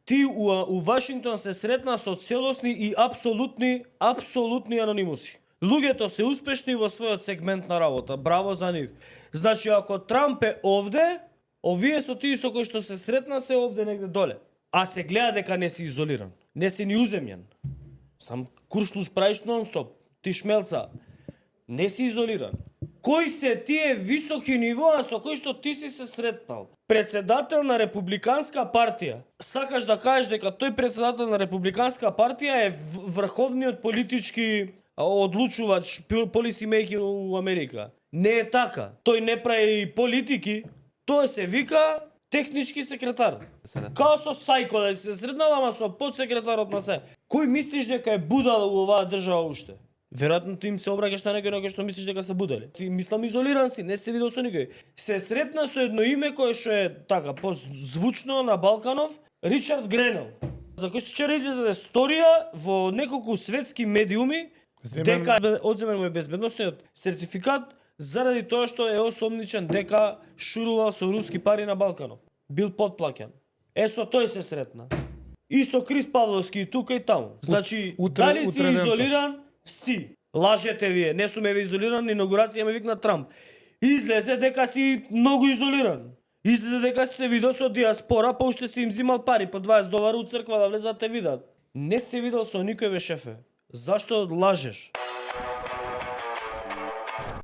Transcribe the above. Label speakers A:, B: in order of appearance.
A: Ти у Вашингтон се сретна со целосни и апсолутни анонимуси. Луѓето се успешни во својот сегмент на работа. Браво за нив. Значи, ако Трамп е овде, овие со тие со кои што се сретна се овде негде доле. А се гледа дека не си изолиран. Не си ни уземјен. Сам куршлус правиш нон-стоп. Ти шмелца. Не си изолиран. Кои се тие високи нивоа со кои што ти си се сретнал? Председател на Републиканска партија. Сакаш да кажеш дека тој председател на Републиканска партија е врховниот политички одлучувач, policy maker у Америка. Не е така. Тој не прави политики, тој се вика технички секретар. Као со Сајко да се среднал, ама со подсекретарот на се. Кој мислиш дека е будал у оваа држава уште? Веројатно ти им се обраќаш на некој што мислиш дека се будали. Си мислам изолиран си, не се видел со никој. Се сретна со едно име кое што е така позвучно на Балканов, Ричард Гренел. За кој што вчера излезе сторија во неколку светски медиуми дека одземен му е безбедносниот сертификат заради тоа што е осомничен дека шурувал со руски пари на Балканов. Бил потплаќан. Со тој се сретна. И со Крис Павловски и тука и таму. Значи, дали си изолиран? Си. Лажете вие, не сум еве изолиран, на инаугурација ме викна Трамп. Излезе дека си многу изолиран. Излезе дека си се видел со диаспора, па уште си им зимал пари по $20 у црква да влезат те видат. Не се видел со никој бе шефе. Зашто лажеш?